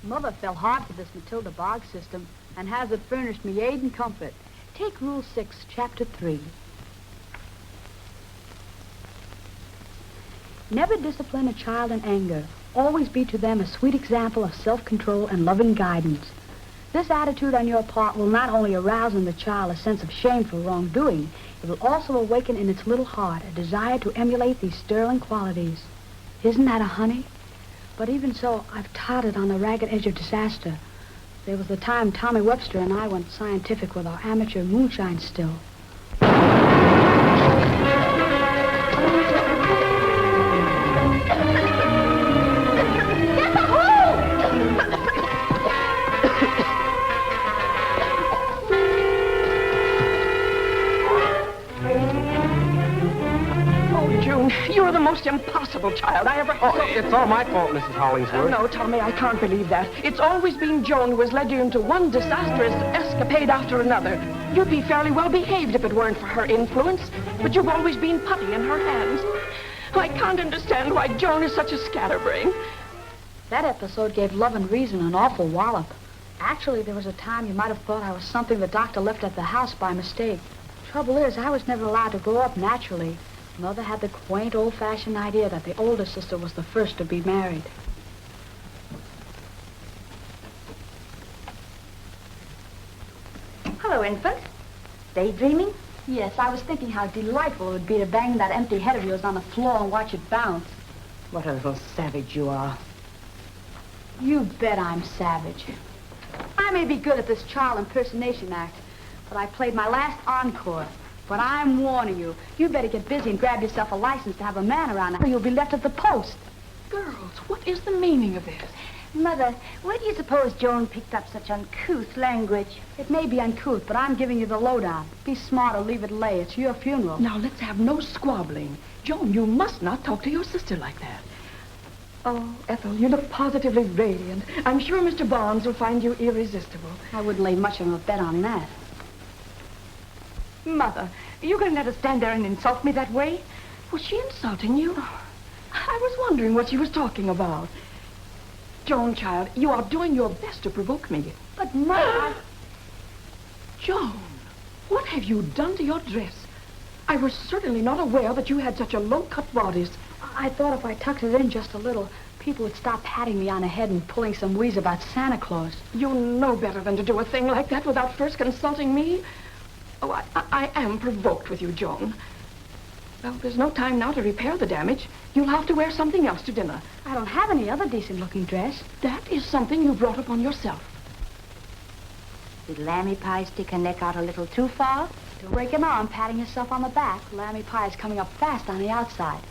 Mother fell hard for this Matilda Boggs system and has it furnished me aid and comfort. Take Rule 6, Chapter 3. Never discipline a child in anger. Always be to them a sweet example of self-control and loving guidance. This attitude on your part will not only arouse in the child a sense of shame for wrongdoing, it will also awaken in its little heart a desire to emulate these sterling qualities. Isn't that a honey? But even so, I've tottered on the ragged edge of disaster. There was the time Tommy Webster and I went scientific with our amateur moonshine still. You're the most impossible child I ever... Oh, it's all my fault, Mrs. Hollingsworth. No, Tommy, I can't believe that. It's always been Joan who has led you into one disastrous escapade after another. You'd be fairly well behaved if it weren't for her influence, but you've always been putty in her hands. I can't understand why Joan is such a scatterbrain. That episode gave Love and Reason an awful wallop. Actually, there was a time you might have thought I was something the doctor left at the house by mistake. Trouble is, I was never allowed to grow up naturally. Mother had the quaint, old-fashioned idea that the older sister was the first to be married. Hello, infant. Daydreaming? Yes, I was thinking how delightful it would be to bang that empty head of yours on the floor and watch it bounce. What a little savage you are. You bet I'm savage. I may be good at this child impersonation act, but I played my last encore. But I'm warning you, you better get busy and grab yourself a license to have a man around, or you'll be left at the post. Girls, what is the meaning of this? Mother, where do you suppose Joan picked up such uncouth language? It may be uncouth, but I'm giving you the lowdown. Be smart or leave it lay. It's your funeral. Now, let's have no squabbling. Joan, you must not talk to your sister like that. Oh, Ethel, you look positively radiant. I'm sure Mr. Barnes will find you irresistible. I wouldn't lay much of a bet on that. Mother, you're going to let her stand there and insult me that way? Was she insulting you? I was wondering what she was talking about. Joan, child, you are doing your best to provoke me. But, Mother... Joan, what have you done to your dress? I was certainly not aware that you had such a low-cut bodice. I thought if I tucked it in just a little, people would stop patting me on the head and pulling some wheeze about Santa Claus. You know better than to do a thing like that without first consulting me. Oh, I am provoked with you, Joan. Well, there's no time now to repair the damage. You'll have to wear something else to dinner. I don't have any other decent-looking dress. That is something you brought upon yourself. Did Lammy Pie stick her neck out a little too far? Don't break an arm patting yourself on the back. Lammy Pie is coming up fast on the outside.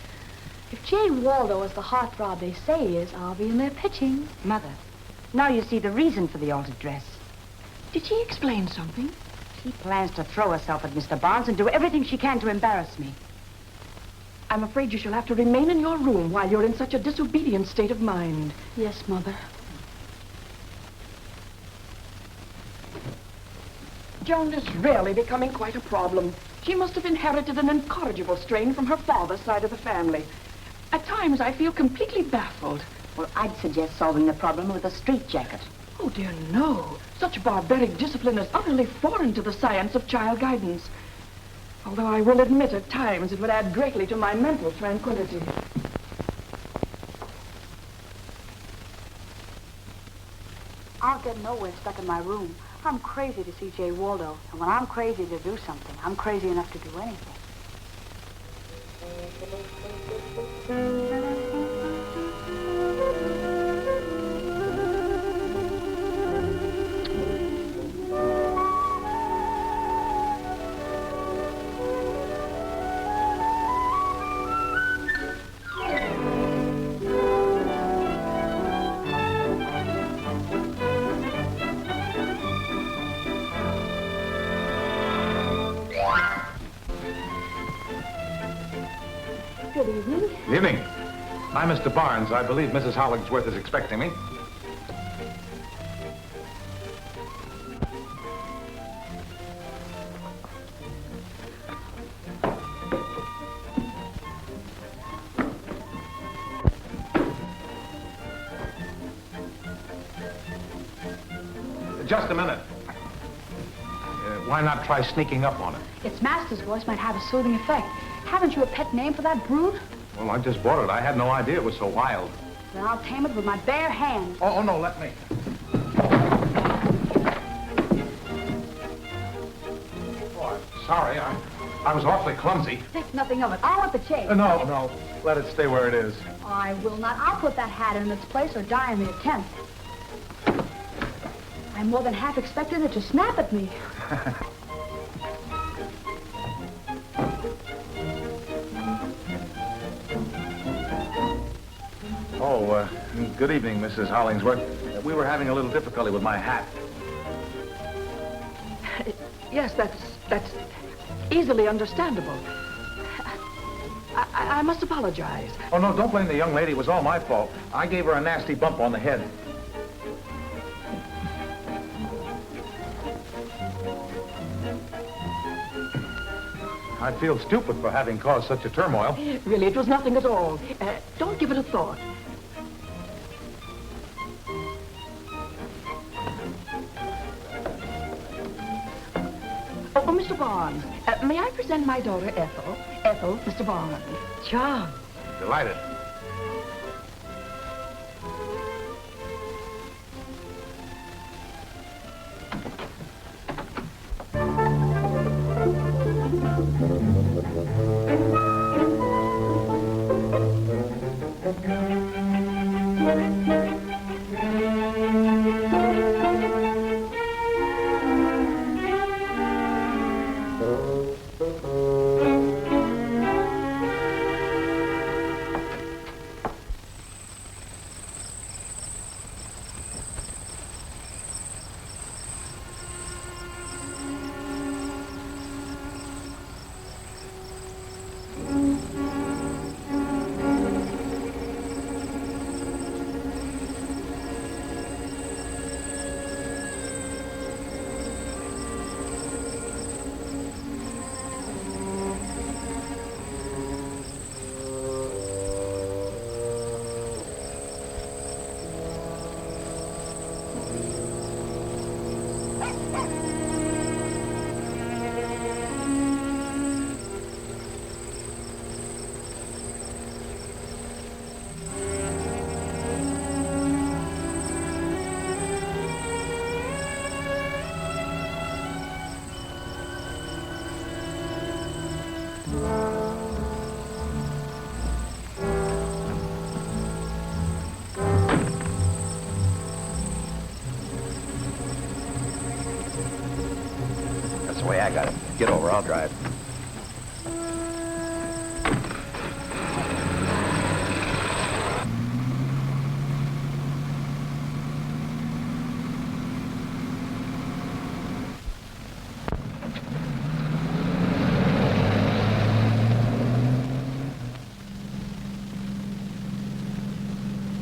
If Jane Waldo is the heartthrob they say he is, I'll be in there pitching. Mother, now you see the reason for the altered dress. Did she explain something? She plans to throw herself at Mr. Barnes and do everything she can to embarrass me. I'm afraid you shall have to remain in your room while you're in such a disobedient state of mind. Yes, Mother. Joan is really becoming quite a problem. She must have inherited an incorrigible strain from her father's side of the family. At times, I feel completely baffled. Well, I'd suggest solving the problem with a straitjacket. Oh, dear, no. Such barbaric discipline is utterly foreign to the science of child guidance. Although I will admit at times it would add greatly to my mental tranquility. I'll get nowhere stuck in my room. I'm crazy to see Jay Waldo. And when I'm crazy to do something, I'm crazy enough to do anything. Good evening. Good evening. I'm Mr. Barnes. I believe Mrs. Hollingsworth is expecting me. Just a minute. Why not try sneaking up on it? Its master's voice might have a soothing effect. Haven't you a pet name for that brood? Well, I just bought it. I had no idea it was so wild. Then I'll tame it with my bare hands. Oh, no, let me. Oh, I'm sorry. I was awfully clumsy. Think nothing of it. I want the chain. No. Let it stay where it is. I will not. I'll put that hat in its place or die in the attempt. I more than half expected it to snap at me. Oh, good evening, Mrs. Hollingsworth. We were having a little difficulty with my hat. Yes, that's easily understandable. I must apologize. Oh, no, don't blame the young lady. It was all my fault. I gave her a nasty bump on the head. I feel stupid for having caused such a turmoil. Really, it was nothing at all. Don't give it a thought. Oh, Mr. Barnes, may I present my daughter, Ethel? Ethel, Mr. Barnes. John. Delighted. the way I got it. Get over, I'll drive.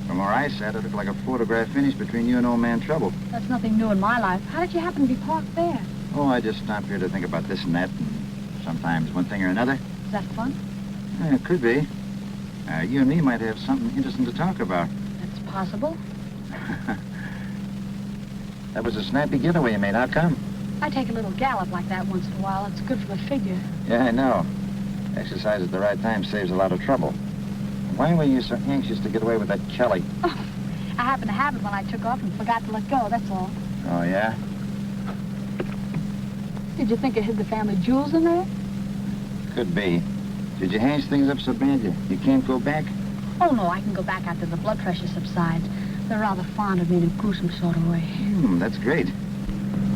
From where I sat, it looked like a photograph finish between you and old man Trouble. That's nothing new in my life. How did you happen to be parked there? Oh, I just stopped here to think about this and that, and sometimes one thing or another. Is that fun? Yeah, it could be. You and me might have something interesting to talk about. That's possible. That was a snappy getaway you made. How come? I take a little gallop like that once in a while. It's good for the figure. Yeah, I know. Exercise at the right time saves a lot of trouble. Why were you so anxious to get away with that Kelly? Oh, I happened to have it when I took off and forgot to let go, that's all. Oh, yeah? Did you think I hid the family jewels in there? Could be. Did you hash things up so bad you can't go back? Oh, no, I can go back after the blood pressure subsides. They're rather fond of me in a gruesome sort of way. That's great.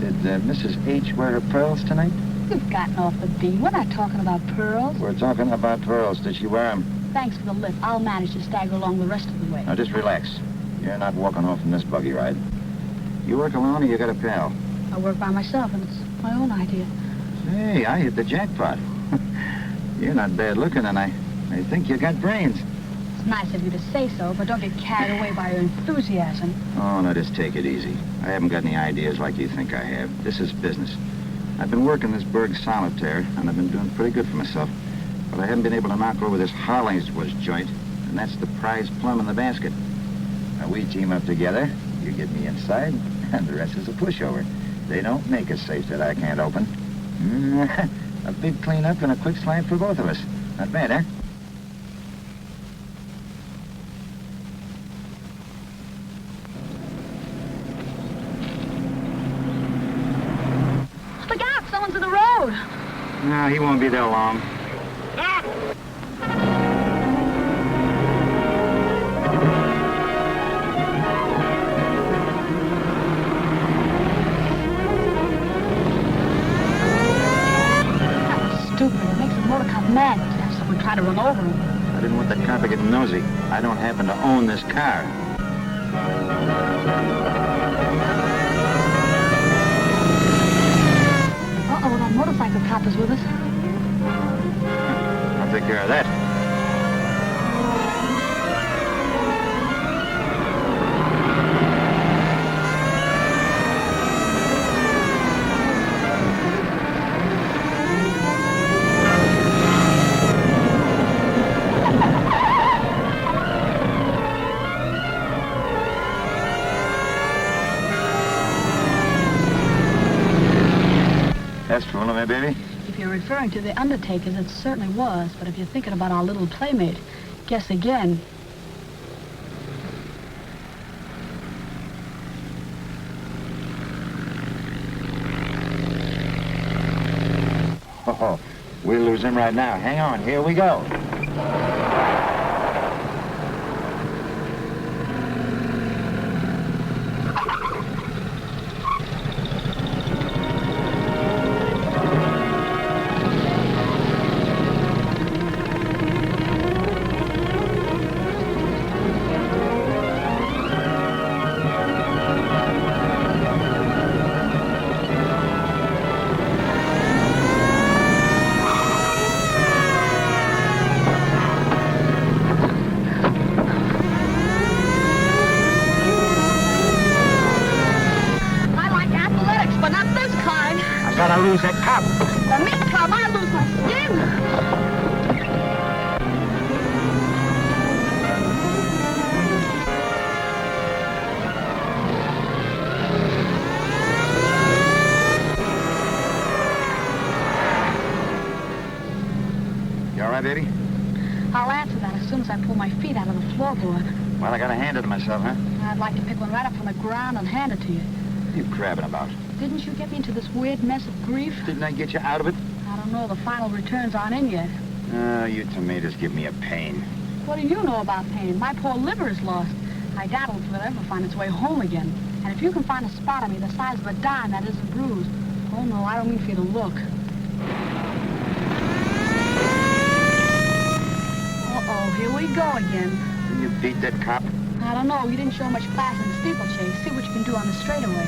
Did Mrs. H wear her pearls tonight? You've gotten off the beam. We're not talking about pearls. We're talking about pearls. Did she wear them? Thanks for the lift. I'll manage to stagger along the rest of the way. Now, just relax. You're not walking home from this buggy ride. You work alone or you got a pal? I work by myself, and it's my own idea. Hey, I hit the jackpot. You're not bad looking, and I think you got brains. It's nice of you to say so, but don't get carried away by your enthusiasm. Oh, no, just take it easy. I haven't got any ideas like you think I have. This is business. I've been working this burg solitaire, and I've been doing pretty good for myself. But I haven't been able to knock over this Hollingsworth joint, and that's the prize plum in the basket. Now, we team up together, you get me inside, and the rest is a pushover. They don't make a safe that I can't open. A big cleanup and a quick slide for both of us. Not bad, huh? Look out! Someone's in the road! No, he won't be there long. Stupid. It makes the motor cop mad to have someone try to run over him. I didn't want the cop to get nosy. I don't happen to own this car. Uh-oh, that motorcycle cop is with us. I'll take care of that. That's fooling me, baby. If you're referring to the undertakers, it certainly was. But if you're thinking about our little playmate, guess again. Oh, we'll lose him right now. Hang on, here we go. Gotta lose that cop. The meat cop, I lose my skin. You all right, baby? I'll answer that as soon as I pull my feet out of the floorboard. Well, I gotta hand it to myself, huh? I'd like to pick one right up from the ground and hand it to you. What are you crabbing about? Didn't you get me into this weird mess of grief? Didn't I get you out of it? I don't know. The final returns aren't in yet. Oh, you tomatoes give me a pain. What do you know about pain? My poor liver is lost. I doubt if it'll ever find its way home again. And if you can find a spot on me the size of a dime that isn't bruised, Oh, no, I don't mean for you to look. Uh-oh, here we go again. Didn't you beat that cop? I don't know. You didn't show much class in the steeplechase. See what you can do on the straightaway.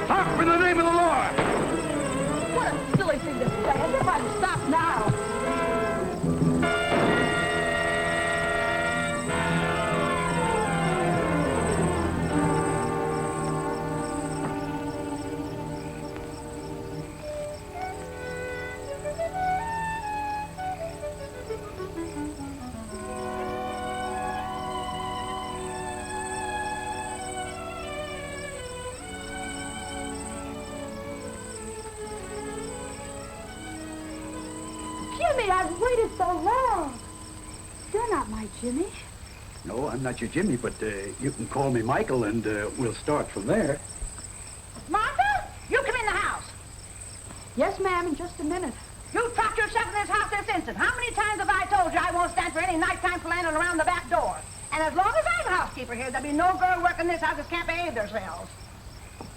Stop in the name of the law! What a silly thing to say. As if I'd stop now. Jimmy, I've waited so long. You're not my Jimmy. No, I'm not your Jimmy, but you can call me Michael, and we'll start from there. Martha, you come in the house. Yes, ma'am, in just a minute. You trapped yourself in this house this instant. How many times have I told you I won't stand for any nighttime philandering around the back door? And as long as I'm the housekeeper here, there'll be no girl working this house that can't behave themselves.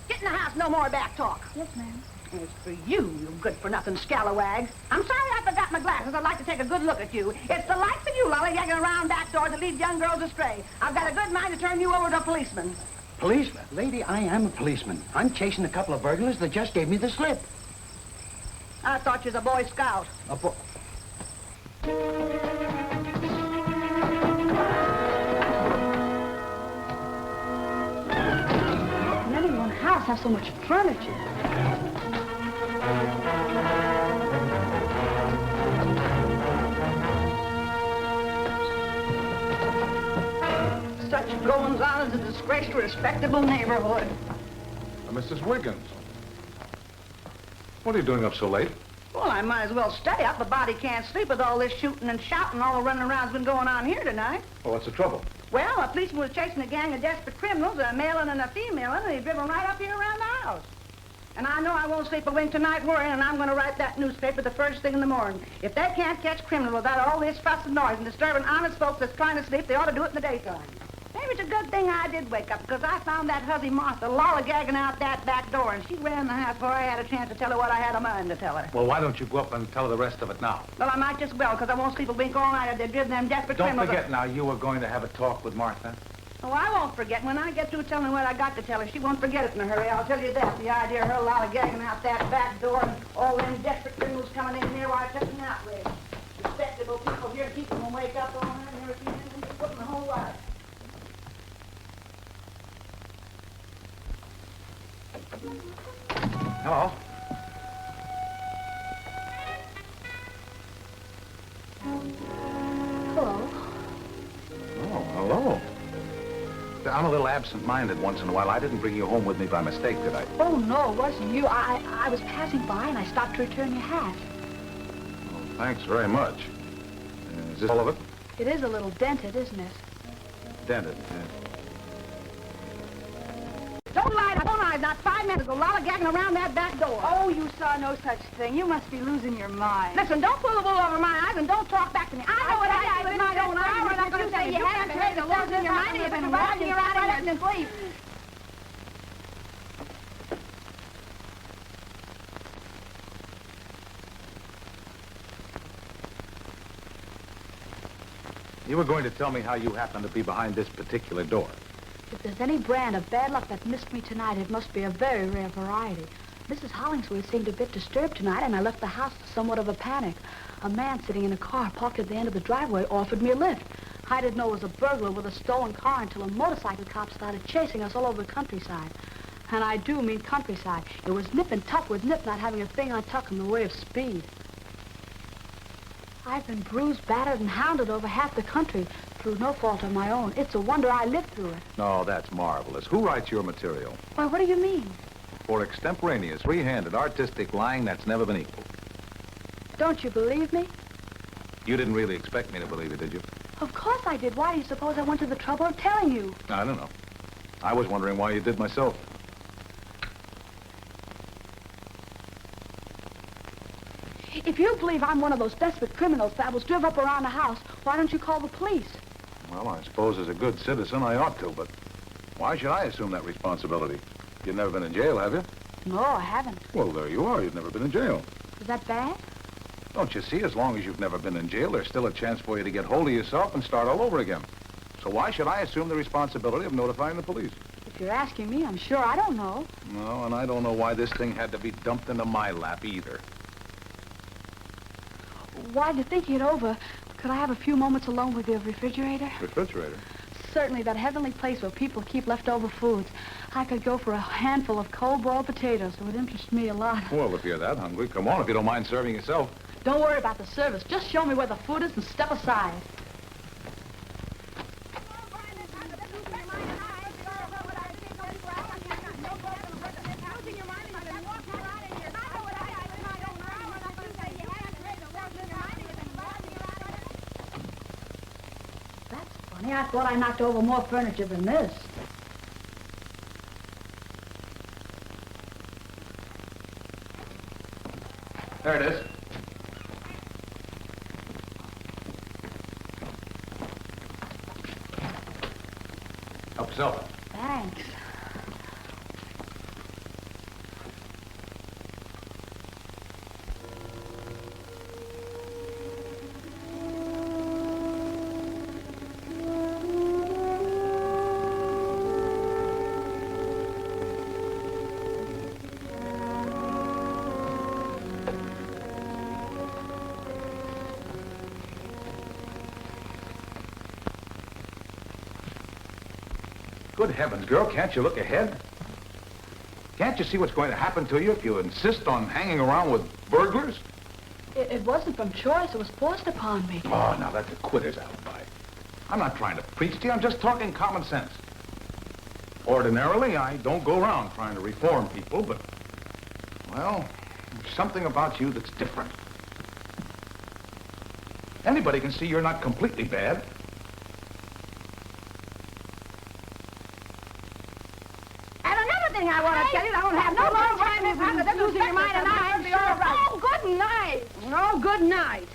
Get in the house, no more back talk. Yes, ma'am. As for you, you good-for-nothing scalawags, I'm sorry I forgot my glasses. I'd like to take a good look at you. It's the likes of you, lollygagging around back doors that lead young girls astray. I've got a good mind to turn you over to a policeman. Policeman? Lady, I am a policeman. I'm chasing a couple of burglars that just gave me the slip. I thought you was a Boy Scout. A bo- Can any one house have so much furniture? Such goings-on is a disgrace to a respectable neighborhood. Mrs. Wiggins. What are you doing up so late? Well, I might as well stay up. A body can't sleep with all this shooting and shouting, all the running around's been going on here tonight. Oh, what's the trouble? Well, a policeman was chasing a gang of desperate criminals, a male and a female, and they driven right up here around the house. And I know I won't sleep a wink tonight worrying, and I'm going to write that newspaper the first thing in the morning. If they can't catch criminals without all this fuss and noise and disturbing honest folks that's trying to sleep, they ought to do it in the daytime. Maybe it's a good thing I did wake up, because I found that hussy Martha lollygagging out that back door, and she ran the house before I had a chance to tell her what I had a mind to tell her. Well, why don't you go up and tell her the rest of it now? Well, I might just well, because I won't sleep a wink all night if they're driven them desperate Don't criminals. forget now, you were going to have a talk with Martha. Oh, I won't forget. When I get through telling her what I got to tell her, she won't forget it in a hurry. I'll tell you that. The idea of her lollygagging out that back door and all them desperate criminals coming in here, why, it's just an outrage. Respectable people here to keep them and wake up on her and never seen anything but put in the whole life. Hello. Hello. Oh, hello. I'm a little absent-minded once in a while. I didn't bring you home with me by mistake, did I? Oh, no, it wasn't you. I was passing by and I stopped to return your hat. Oh, thanks very much. Is this all of it? It is a little dented, isn't it? Dented. Don't lie to phone eyes. Not 5 minutes ago, lollygagging around that back door. Oh, you saw no such thing. You must be losing your mind. Listen, don't pull the wool over my eyes and don't talk back to me. I know what I do with my own eyes. I'm not going to say you haven't heard the words in your mind and you've been walking around and letting sleep. You were going to tell me how you happened to be behind this particular door. If there's any brand of bad luck that missed me tonight, it must be a very rare variety. Mrs. Hollingsworth seemed a bit disturbed tonight, and I left the house in somewhat of a panic. A man sitting in a car parked at the end of the driveway offered me a lift. I didn't know it was a burglar with a stolen car until a motorcycle cop started chasing us all over the countryside. And I do mean countryside. It was nip and tuck with nip not having a thing on tuck in the way of speed. I've been bruised, battered, and hounded over half the country through no fault of my own. It's a wonder I lived through it. No, that's marvelous. Who writes your material? Why, what do you mean? For extemporaneous, free-handed, artistic lying that's never been equaled. Don't you believe me? You didn't really expect me to believe it, did you? Of course I did. Why do you suppose I went to the trouble of telling you? I don't know. I was wondering why you did myself. If you believe I'm one of those desperate criminals that was driven up around the house, why don't you call the police? Well, I suppose as a good citizen I ought to, but why should I assume that responsibility? You've never been in jail, have you? No, I haven't. Well, there you are. You've never been in jail. Is that bad? Don't you see, as long as you've never been in jail, there's still a chance for you to get hold of yourself and start all over again. So why should I assume the responsibility of notifying the police? If you're asking me, I'm sure I don't know. No, and I don't know why this thing had to be dumped into my lap either. While you're thinking it over, could I have a few moments alone with your refrigerator? Refrigerator? Certainly, that heavenly place where people keep leftover foods. I could go for a handful of cold-boiled potatoes. It would interest me a lot. Well, if you're that hungry, come on, if you don't mind serving yourself. Don't worry about the service. Just show me where the food is and step aside. I thought I knocked over more furniture than this. There it is. Help yourself. Thanks. Good heavens, girl, can't you look ahead? Can't you see what's going to happen to you if you insist on hanging around with burglars? It wasn't from choice. It was forced upon me. Oh, now that's a quitter's alibi. I'm not trying to preach to you. I'm just talking common sense. Ordinarily, I don't go around trying to reform people, but, well, there's something about you that's different. Anybody can see you're not completely bad. I want to tell you, I don't have no more time this time. They're losing your mind, and I'll be all right. Oh, good night. Oh, good night.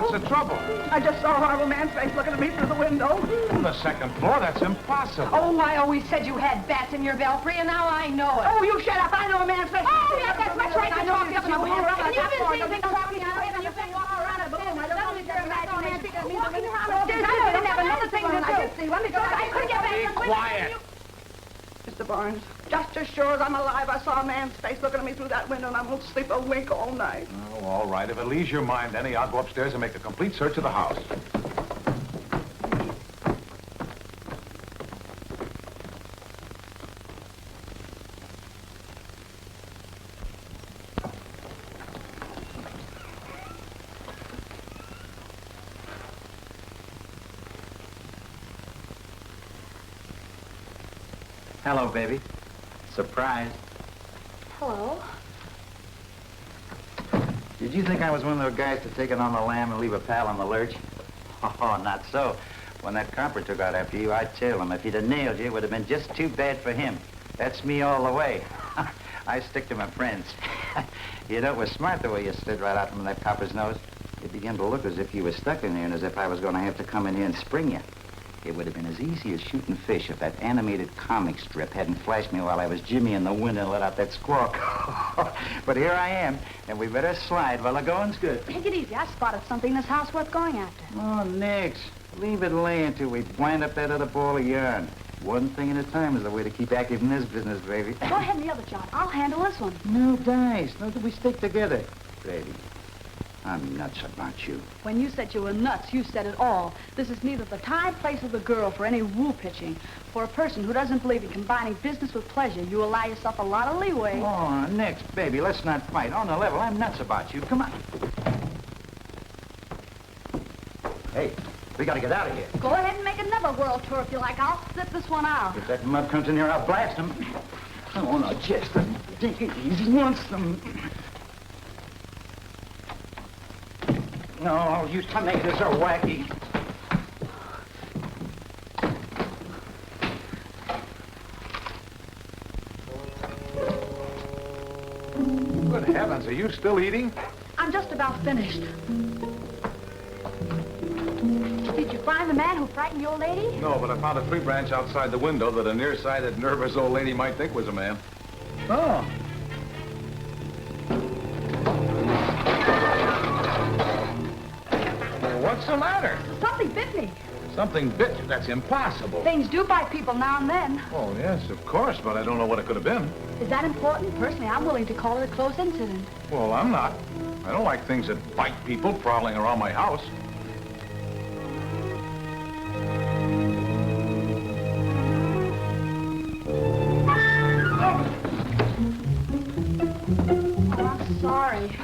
What's the trouble? I just saw a horrible man's face looking at me through the window. On the second floor? That's impossible. Oh, I always said you had bats in your belfry, and now I know it. Oh, you shut up. I know a man's face. Oh, yes, that's much right to talk up in the world. And you've been seeing things walking around, and you've been walking around a balloon. I don't know if you're imagination. Walking around upstairs, I didn't have another thing to do. I did see one because I couldn't get back to the window. Quiet. Mr. Barnes, just as sure as I'm alive, I saw a man's face looking at me through that window, and I won't sleep a wink all night. Oh, all right. If it leaves your mind any, I'll go upstairs and make a complete search of the house. Hello, baby. Surprise. Hello. Did you think I was one of those guys to take it on the lam and leave a pal in the lurch? Oh, not so. When that copper took out after you, I'd tail him. If he'd have nailed you, it would have been just too bad for him. That's me all the way. I stick to my friends. You know, it was smart the way you slid right out from that copper's nose. It began to look as if you were stuck in there and as if I was going to have to come in here and spring you. It would have been as easy as shooting fish if that animated comic strip hadn't flashed me while I was Jimmy in the window and let out that squawk. But here I am, and we better slide while the going's good. Take it easy. I spotted something in this house worth going after. Oh, Nix, leave it lay until we wind up that other ball of yarn. One thing at a time is the way to keep active in this business, baby. Go ahead and the other job. I'll handle this one. No dice. No, that we stick together. Baby, I'm nuts about you. When you said you were nuts, you said it all. This is neither the time, place, or the girl for any woo pitching. For a person who doesn't believe in combining business with pleasure, you allow yourself a lot of leeway. Oh, Nix, baby, let's not fight. On the level, I'm nuts about you. Come on. Hey, we gotta get out of here. Go ahead and make another world tour if you like. I'll sit this one out. If that mud comes in here, I'll blast him. Oh, no, just take it easy. Want some... No, you tomatoes are wacky. Good heavens, are you still eating? I'm just about finished. Did you find the man who frightened the old lady? No, but I found a tree branch outside the window that a nearsighted, nervous old lady might think was a man. Oh. Well, what's the matter? Something bit me. Something bit you. That's impossible. Things do bite people now and then. Oh, yes, of course, but I don't know what it could have been. Is that important? Personally, I'm willing to call it a close incident. Well, I'm not. I don't like things that bite people prowling around my house. Oh, I'm sorry.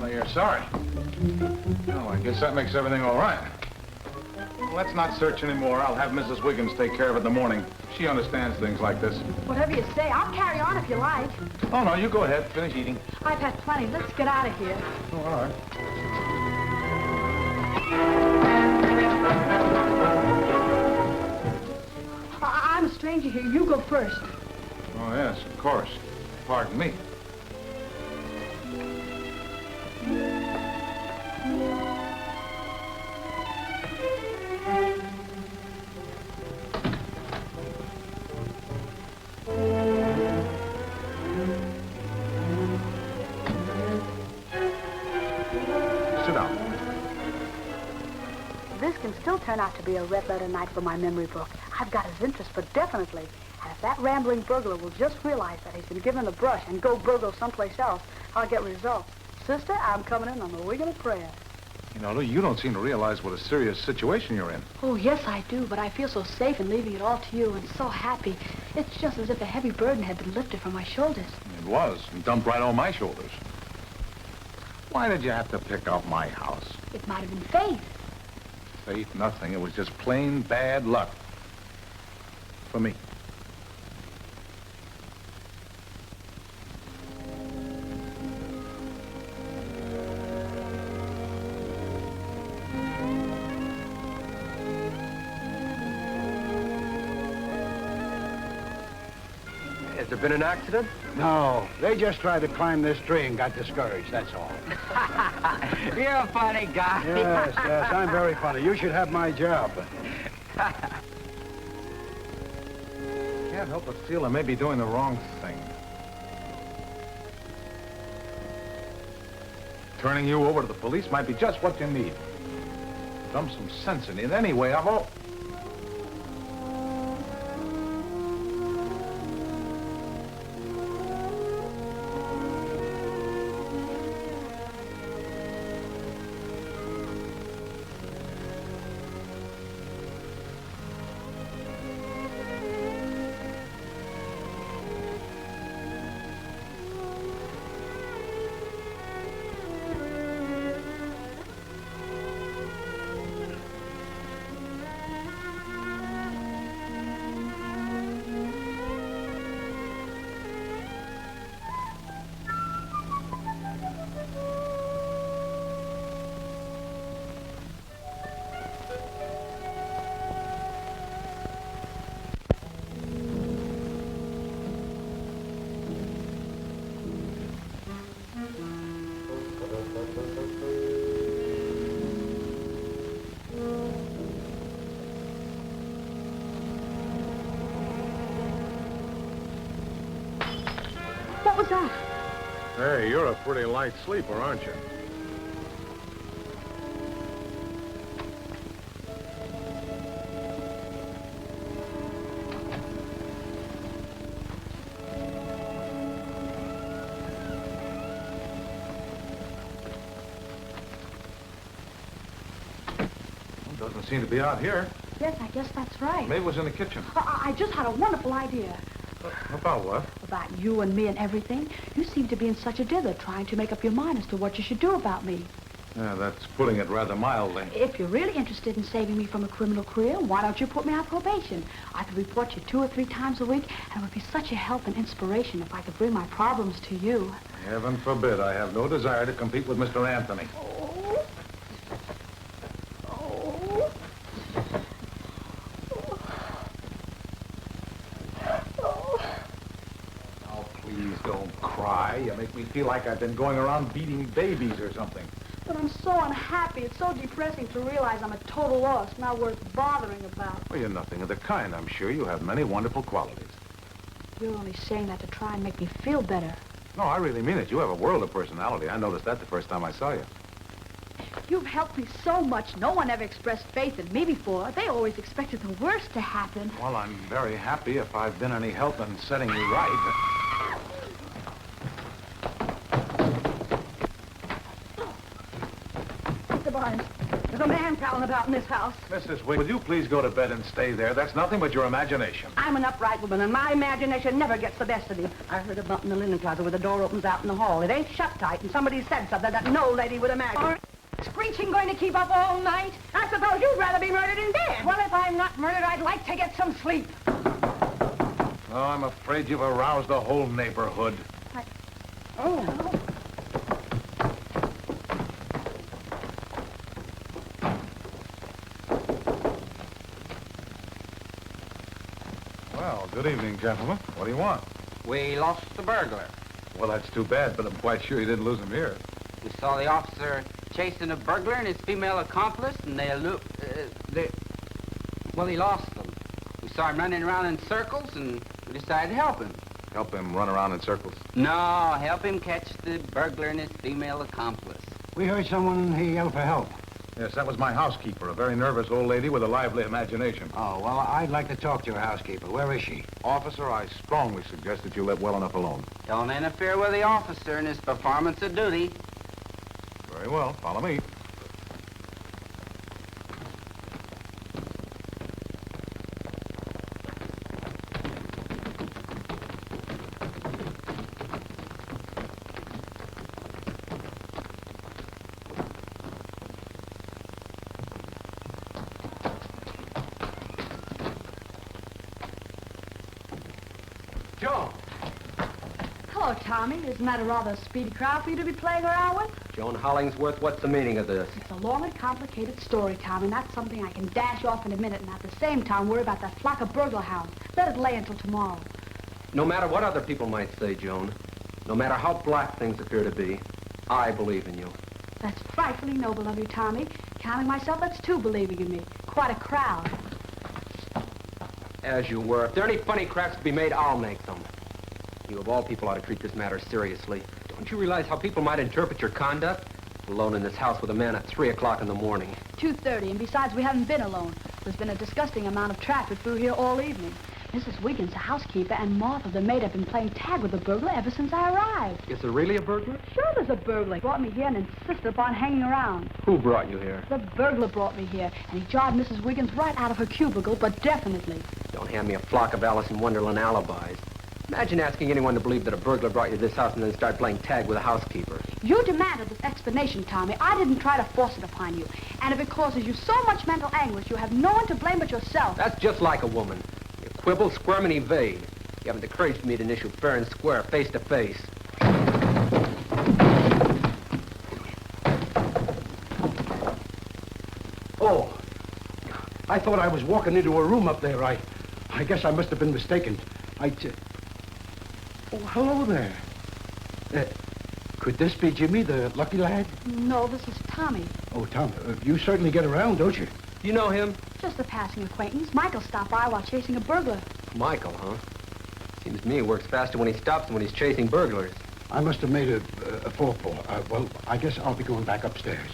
Oh, you're sorry. Oh, I guess that makes everything all right. Well, let's not search anymore. I'll have Mrs. Wiggins take care of it in the morning. She understands things like this. Whatever you say, I'll carry on if you like. Oh, no, you go ahead. Finish eating. I've had plenty. Let's get out of here. Oh, all right. I'm a stranger here. You go first. Oh, yes, of course. Pardon me. Sit down. This can still turn out to be a red letter night for my memory book. I've got his interest, but definitely. And if that rambling burglar will just realize that he's been given the brush and go burgle someplace else, I'll get results. Sister, I'm coming in on the wing of a prayer. You know, you don't seem to realize what a serious situation you're in. Oh, yes, I do, but I feel so safe in leaving it all to you and so happy. It's just as if a heavy burden had been lifted from my shoulders. It was, and dumped right on my shoulders. Why did you have to pick out my house? It might have been fate. Faith, nothing. It was just plain bad luck. For me. Has there been an accident? No, they just tried to climb this tree and got discouraged, that's all. You're a funny guy. Yes, yes, I'm very funny. You should have my job. Can't help but feel I may be doing the wrong thing. Turning you over to the police might be just what you need. Dump some sense in it. Anyway, I've all... was that? Hey, you're a pretty light sleeper, aren't you? Doesn't seem to be out here. Yes, I guess that's right. Maybe it was in the kitchen. I just had a wonderful idea. About what? About you and me and everything. You seem to be in such a dither trying to make up your mind as to what you should do about me. Yeah, that's putting it rather mildly. If you're really interested in saving me from a criminal career, why don't you put me on probation? I could report you 2 or 3 times a week, and it would be such a help and inspiration if I could bring my problems to you. Heaven forbid. I have no desire to compete with Mr. Anthony. Don't cry. You make me feel like I've been going around beating babies or something. But I'm so unhappy. It's so depressing to realize I'm a total loss, not worth bothering about. Well, you're nothing of the kind. I'm sure you have many wonderful qualities. You're only saying that to try and make me feel better. No, I really mean it. You have a world of personality. I noticed that the first time I saw you. You've helped me so much. No one ever expressed faith in me before. They always expected the worst to happen. Well, I'm very happy if I've been any help in setting you right. Barnes, there's a man prowling about in this house. Mrs. Wigg, will you please go to bed and stay there? That's nothing but your imagination. I'm an upright woman, and my imagination never gets the best of me. I heard a bump in the linen closet where the door opens out in the hall. It ain't shut tight, and somebody said something that no lady would imagine. Screeching going to keep up all night? I suppose you'd rather be murdered in bed. Well, if I'm not murdered, I'd like to get some sleep. Oh, I'm afraid you've aroused the whole neighborhood. Oh. Well, good evening, gentlemen. What do you want? We lost the burglar. Well, that's too bad, but I'm quite sure you didn't lose him here. We saw the officer chasing a burglar and his female accomplice, and well, he lost them. We saw him running around in circles, and we decided to help him. Help him run around in circles? No, help him catch the burglar and his female accomplice. We heard someone yell for help. Yes, that was my housekeeper, a very nervous old lady with a lively imagination. Oh, well, I'd like to talk to your housekeeper. Where is she? Officer, I strongly suggest that you let well enough alone. Don't interfere with the officer in his performance of duty. Very well. Follow me. Joan! Hello, Tommy. Isn't that a rather speedy crowd for you to be playing around with? Joan Hollingsworth, what's the meaning of this? It's a long and complicated story, Tommy, not something I can dash off in a minute and at the same time worry about that flock of burglar hounds. Let it lay until tomorrow. No matter what other people might say, Joan, no matter how black things appear to be, I believe in you. That's frightfully noble of you, Tommy. Counting myself, that's 2 believing in me. Quite a crowd. As you were. If there are any funny cracks to be made, I'll make them. You of all people ought to treat this matter seriously. Don't you realize how people might interpret your conduct? Alone in this house with a man at 3 o'clock in the morning. 2:30, and besides, we haven't been alone. There's been a disgusting amount of traffic through here all evening. Mrs. Wiggins, the housekeeper, and Martha, the maid, have been playing tag with the burglar ever since I arrived. Is there really a burglar? Sure there's a burglar. He brought me here and insisted upon hanging around. Who brought you here? The burglar brought me here, and he jarred Mrs. Wiggins right out of her cubicle, but definitely. Don't hand me a flock of Alice in Wonderland alibis. Imagine asking anyone to believe that a burglar brought you to this house and then start playing tag with a housekeeper. You demanded this explanation, Tommy. I didn't try to force it upon you. And if it causes you so much mental anguish, you have no one to blame but yourself. That's just like a woman. You quibble, squirm, and evade. You haven't the courage to meet an issue fair and square, face to face. Oh, I thought I was walking into a room up there. I guess I must have been mistaken. Oh, hello there. Could this be Jimmy, the lucky lad? No, this is Tommy. Oh, Tom, you certainly get around, don't you? You know him? Just a passing acquaintance. Michael stopped by while chasing a burglar. Michael, huh? Seems to me he works faster when he stops than when he's chasing burglars. I must have made a faux pas. Well, I guess I'll be going back upstairs.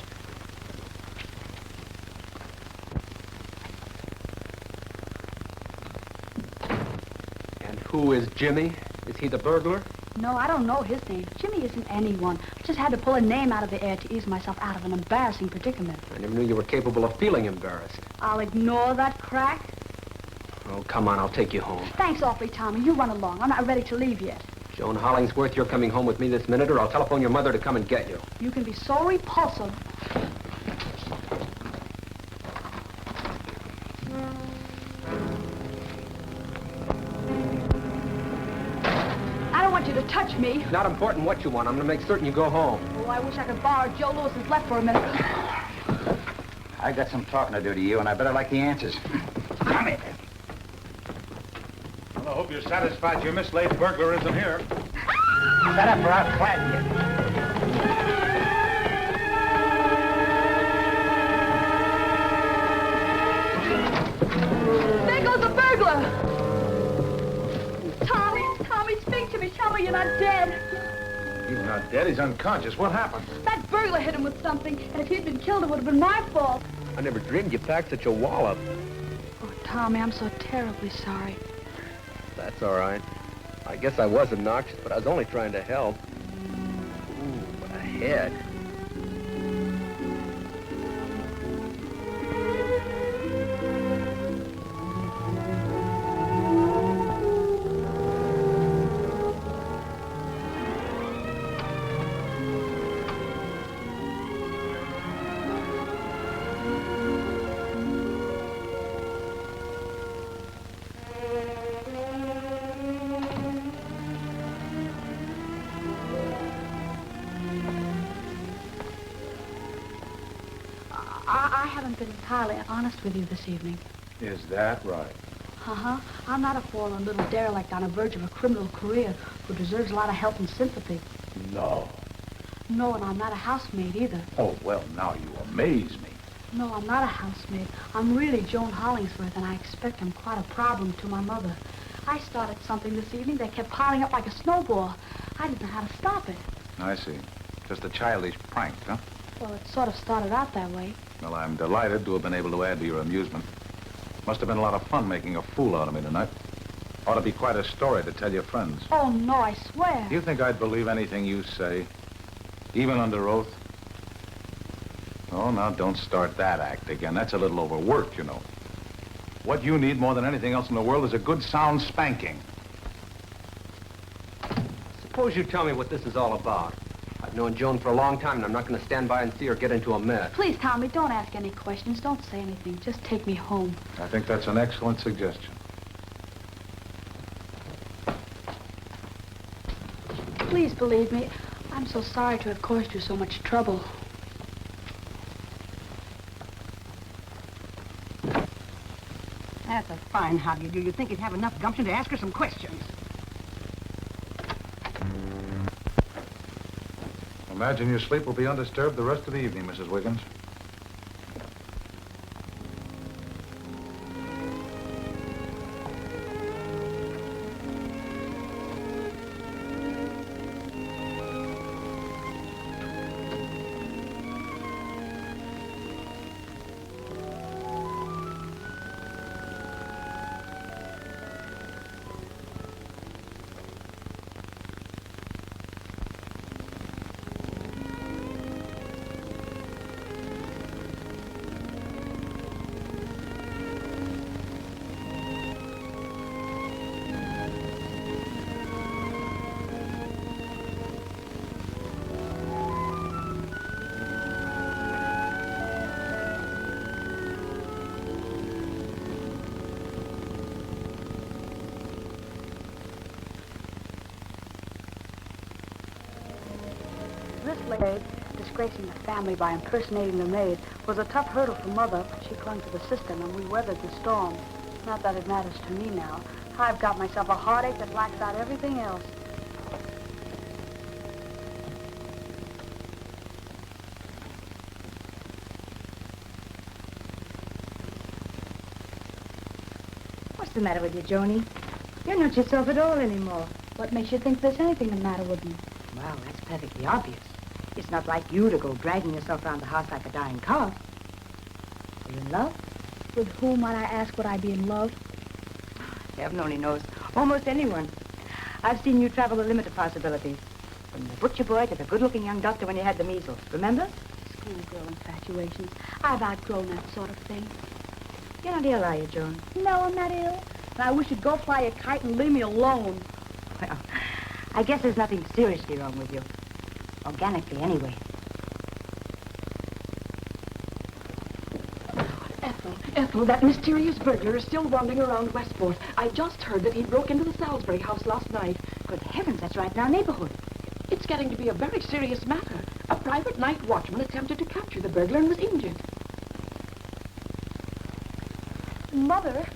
And who is Jimmy? Is he the burglar? No, I don't know his name. Jimmy isn't anyone. I just had to pull a name out of the air to ease myself out of an embarrassing predicament. I never knew you were capable of feeling embarrassed. I'll ignore that crack. Oh, come on, I'll take you home. Thanks awfully, Tommy. You run along. I'm not ready to leave yet. Joan Hollingsworth, you're coming home with me this minute, or I'll telephone your mother to come and get you. You can be so repulsive. I don't want you to touch me. It's not important what you want. I'm going to make certain you go home. Oh, I wish I could borrow Joe Lewis's left for a minute. I got some talking to do to you, and I better like the answers. Come here. Well, I hope you're satisfied your mislaid burglar isn't here. Shut up or I'll flatten you. There goes the burglar! Tommy, speak to me. Tell me you're not dead. He's not dead. He's unconscious. What happened? That burglar hit him with something, and if he'd been killed, it would have been my fault. I never dreamed you packed such a wallop. Oh, Tommy, I'm so terribly sorry. That's all right. I guess I was obnoxious, but I was only trying to help. Ooh, a head. I haven't been entirely honest with you this evening. Is that right? Uh-huh. I'm not a forlorn little derelict on the verge of a criminal career who deserves a lot of help and sympathy. No. No, and I'm not a housemaid either. Oh, well, now you amaze me. No, I'm not a housemaid. I'm really Joan Hollingsworth, and I expect I'm quite a problem to my mother. I started something this evening that kept piling up like a snowball. I didn't know how to stop it. I see. Just a childish prank, huh? Well, it sort of started out that way. Well, I'm delighted to have been able to add to your amusement. Must have been a lot of fun making a fool out of me tonight. Ought to be quite a story to tell your friends. Oh, no, I swear. Do you think I'd believe anything you say? Even under oath? Oh, now don't start that act again. That's a little overworked, you know. What you need more than anything else in the world is a good sound spanking. Suppose you tell me what this is all about. I've known Joan for a long time, and I'm not going to stand by and see her get into a mess. Please, Tommy, don't ask any questions. Don't say anything. Just take me home. I think that's an excellent suggestion. Please believe me. I'm so sorry to have caused you so much trouble. That's a fine hobby. Do you think you'd have enough gumption to ask her some questions? Imagine your sleep will be undisturbed the rest of the evening, Mrs. Wiggins. This lady, disgracing the family by impersonating the maid, was a tough hurdle for Mother, but she clung to the system, and we weathered the storm. Not that it matters to me now. I've got myself a heartache that blacks out everything else. What's the matter with you, Joni? You're not yourself at all anymore. What makes you think there's anything the matter with me? Well, that's perfectly obvious. It's not like you to go dragging yourself around the house like a dying calf. Are you in love? With whom, might I ask, would I be in love? Heaven only knows. Almost anyone. I've seen you travel the limit of possibilities. From the butcher boy to the good-looking young doctor when you had the measles. Remember? Schoolgirl infatuations. I've outgrown that sort of thing. You're not ill, are you, Joan? No, I'm not ill. And I wish you'd go fly a kite and leave me alone. Well, I guess there's nothing seriously wrong with you. Organically, anyway. Ethel, that mysterious burglar is still wandering around Westport. I just heard that he broke into the Salisbury house last night. Good heavens, that's right in our neighborhood. It's getting to be a very serious matter. A private night watchman attempted to capture the burglar and was injured. Mother,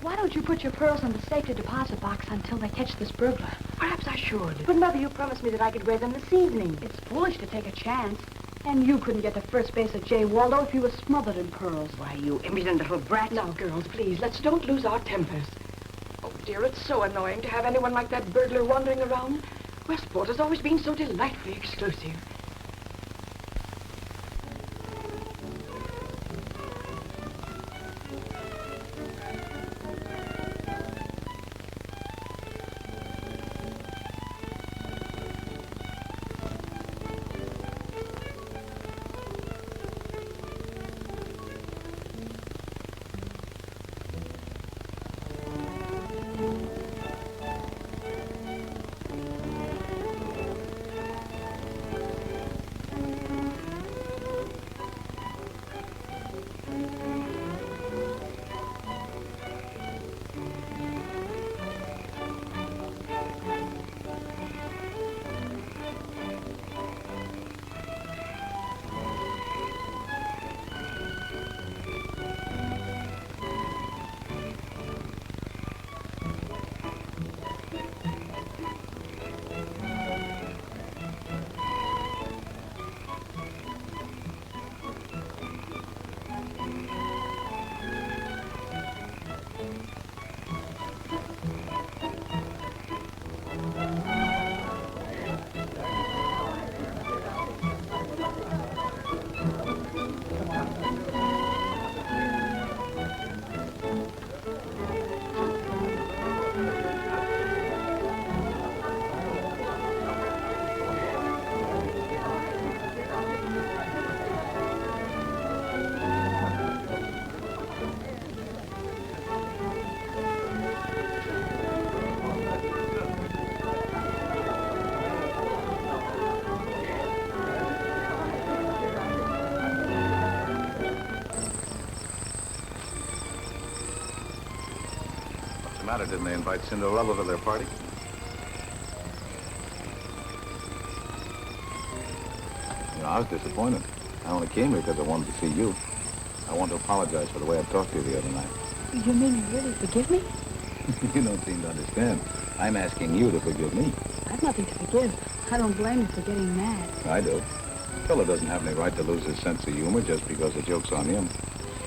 why don't you put your pearls in the safety deposit box until they catch this burglar? Perhaps I should. But, Mother, you promised me that I could wear them this evening. It's foolish to take a chance. And you couldn't get to first base at J. Waldo if you were smothered in pearls. Why, you impudent little brat. Now, girls, please, let's don't lose our tempers. Oh, dear, it's so annoying to have anyone like that burglar wandering around. Westport has always been so delightfully exclusive. Didn't they invite Cinderella to their party? You know, I was disappointed. I only came here because I wanted to see you. I want to apologize for the way I talked to you the other night. You mean you really forgive me? You don't seem to understand. I'm asking you to forgive me. I've nothing to forgive. I don't blame you for getting mad. I do. A fellow doesn't have any right to lose his sense of humor just because the joke's on him.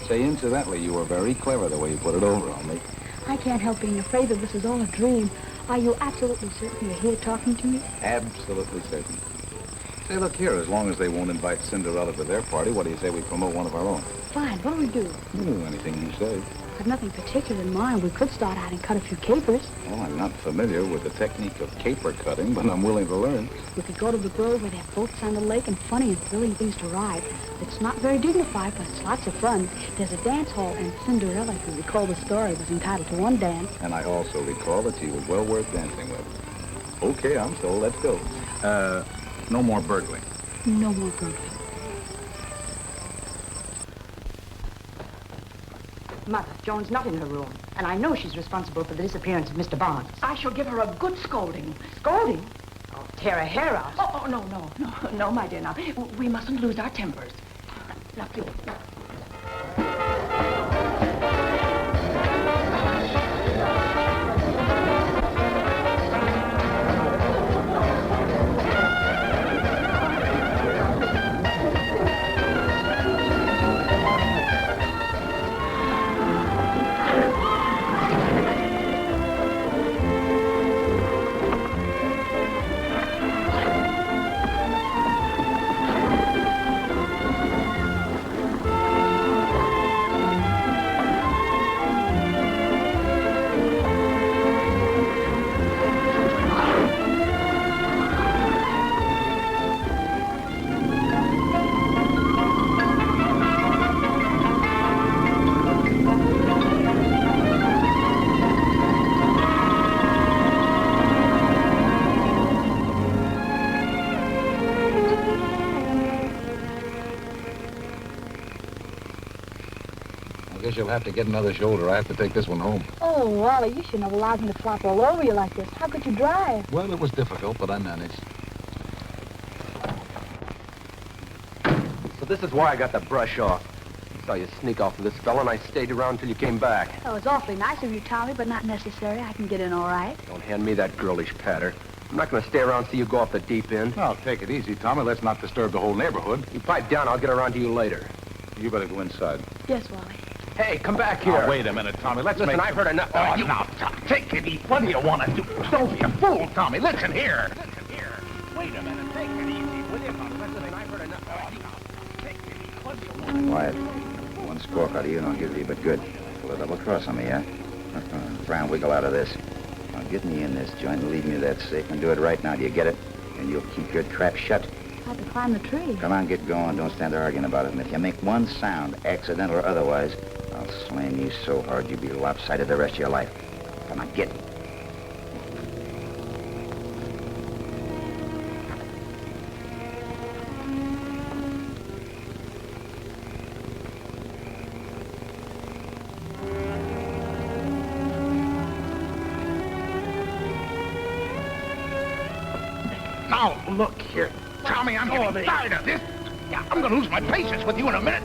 Say, incidentally, you were very clever the way you put it over on me. I can't help being afraid that this is all a dream. Are you absolutely certain you're here talking to me? Absolutely certain. Say, look here, as long as they won't invite Cinderella to their party, what do you say we promote one of our own? Fine, what do we do? Anything you say. I've nothing particular in mind. We could start out and cut a few capers. Well, I'm not familiar with the technique of caper cutting, but I'm willing to learn. We could go to the grove where there are boats on the lake and funny and thrilling things to ride. It's not very dignified, but it's lots of fun. There's a dance hall, and Cinderella, if you recall the story, was entitled to one dance. And I also recall that she was well worth dancing with. Okay, I'm sold. Let's go. No more burgling. No more burgling. Mother, Joan's not in her room, and I know she's responsible for the disappearance of Mr. Barnes. I shall give her a good scolding. Scolding? Oh, tear her hair out. Oh, no, my dear, now. We mustn't lose our tempers. Now, please. guess you'll have to get another shoulder. I have to take this one home. Oh, Wally, you shouldn't have allowed him to flop all over you like this. How could you drive? Well, it was difficult, but I managed. So this is why I got the brush off. I saw you sneak off with this fella, and I stayed around till you came back. Oh, it's awfully nice of you, Tommy, but not necessary. I can get in all right. Don't hand me that girlish patter. I'm not going to stay around and see you go off the deep end. Now, take it easy, Tommy. Let's not disturb the whole neighborhood. You pipe down, I'll get around to you later. You better go inside. Yes, Wally. Hey, come back here. Oh, wait a minute, Tommy. Listen, I've heard enough. Oh, now, take it easy. What do you want to do? Don't be a fool, Tommy. Listen here. Listen here. Wait a minute. Take it easy, will you? Listen, I've heard enough. Take it easy. What do you want? Quiet. One squawk out of you don't give you but good. Pull a double cross on me, yeah? Try and wiggle out of this. Now get me in this joint and leave me that safe and do it right now. Do you get it? And you'll keep your trap shut. I have to climb the tree. Come on, get going. Don't stand there arguing about it. And if you make one sound, accidental or otherwise, I'll slam you so hard you'll be lopsided the rest of your life. Come on, get. Now, look here. Tommy, I'm getting tired of this. I'm going to lose my patience with you in a minute.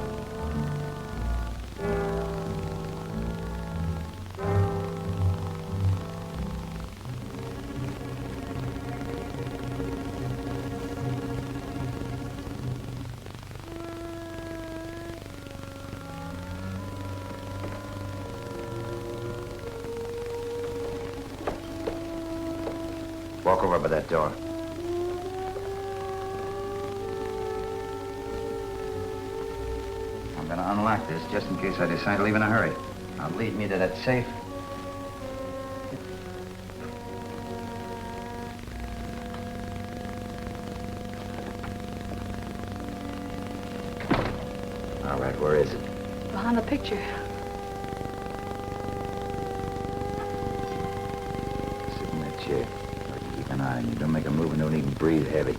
Walk over by that door. I'm gonna unlock this just in case I decide to leave in a hurry. Now lead me to that safe. All right, where is it? Behind the picture. Sit in that chair. Keep an eye on you. Don't make a move and don't even breathe heavy.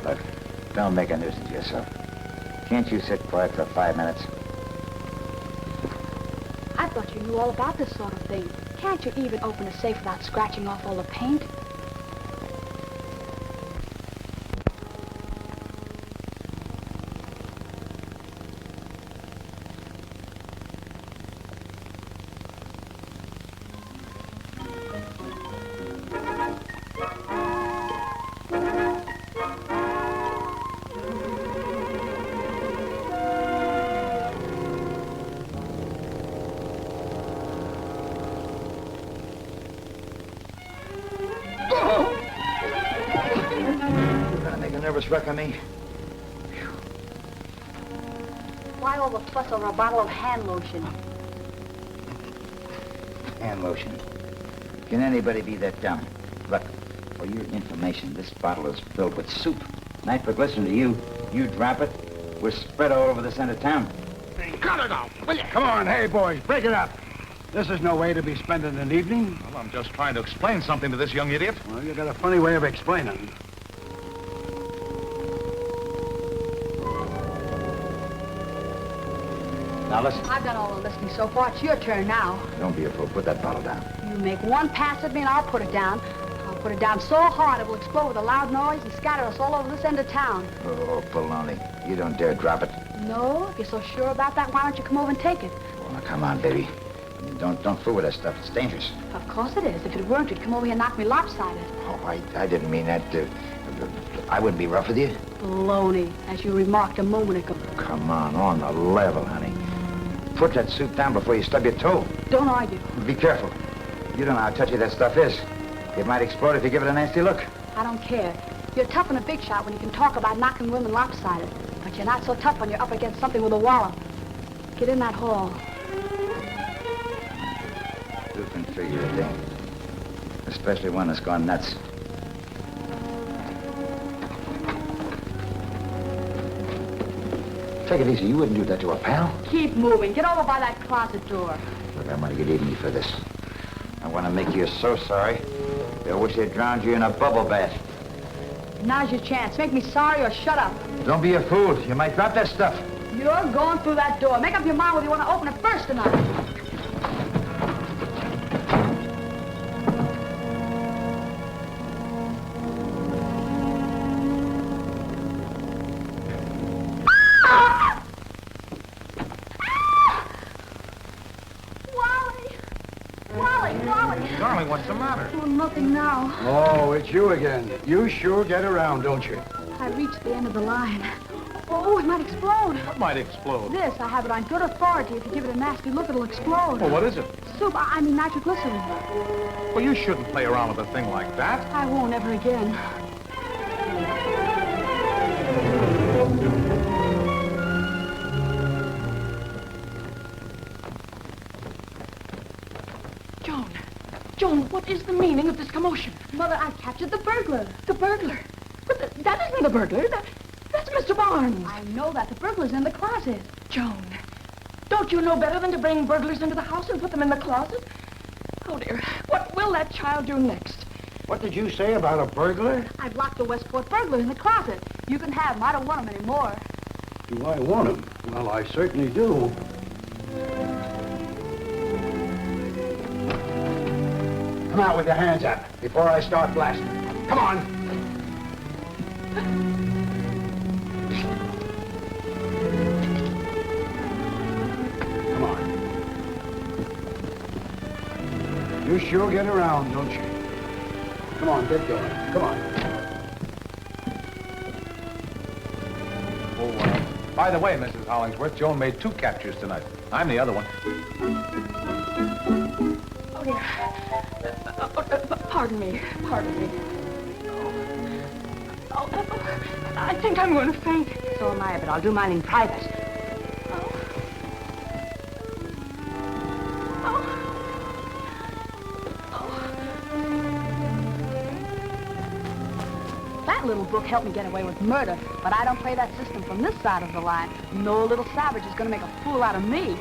Look, don't make a nuisance of yourself. Can't you sit quiet for 5 minutes? I thought you knew all about this sort of thing. Can't you even open a safe without scratching off all the paint? Nervous wreck on me. Why all the fuss over a bottle of hand lotion? Hand lotion. Can anybody be that dumb? Look, for your information, this bottle is filled with soup. Nitroglycerin to you. You drop it, we're spread all over this end of town. Cut it out, will you? Come on, hey, boys, break it up. This is no way to be spending an evening. Well, I'm just trying to explain something to this young idiot. Well, you got a funny way of explaining. Now listen. I've done all the listening so far. It's your turn now. Don't be a fool. Put that bottle down. You make one pass at me and I'll put it down. I'll put it down so hard it will explode with a loud noise and scatter us all over this end of town. Oh, baloney. You don't dare drop it. No? If you're so sure about that, why don't you come over and take it? Oh, now, come on, baby. Don't fool with that stuff. It's dangerous. Of course it is. If it weren't, you'd come over here and knock me lopsided. Oh, I didn't mean that. I wouldn't be rough with you. Baloney, as you remarked a moment ago. Come on the level, honey. Put that suit down before you stub your toe. Don't argue. Be careful. You don't know how touchy that stuff is. It might explode if you give it a nasty look. I don't care. You're tough and a big shot when you can talk about knocking women lopsided. But you're not so tough when you're up against something with a wallop. Get in that hall. You can figure it, eh? Especially one that's gone nuts. Take it easy. You wouldn't do that to a pal. Keep moving. Get over by that closet door. Look, I'm gonna get even for this. I want to make you so sorry. I wish they drowned you in a bubble bath. Now's your chance. Make me sorry or shut up. Don't be a fool. You might drop that stuff. You're going through that door. Make up your mind whether you want to open it first or not. Darling, what's the matter? Oh, nothing now. Oh, it's you again. You sure get around, don't you? I reached the end of the line. Oh, it might explode. What might explode? This, I have it on good authority. If you give it a nasty look, it'll explode. Well, what is it? Soup, I mean nitroglycerin. Well, you shouldn't play around with a thing like that. I won't ever again. Joan, what is the meaning of this commotion? Mother, I captured the burglar. The burglar? But that isn't the burglar. That's Mr. Barnes. I know that. The burglar's in the closet. Joan, don't you know better than to bring burglars into the house and put them in the closet? Oh, dear. What will that child do next? What did you say about a burglar? I've locked the Westport burglar in the closet. You can have him. I don't want him anymore. Do I want him? Well, I certainly do. Come out with your hands up before I start blasting. Come on. Come on. You sure get around, don't you? Come on, get going. Come on. Oh, by the way, Mrs. Hollingsworth, Joan made 2 captures tonight. I'm the other one. Oh, dear. Pardon me. Oh, I think I'm going to faint. So am I, but I'll do mine in private. That little book helped me get away with murder, but I don't play that system from this side of the line. No little savage is going to make a fool out of me.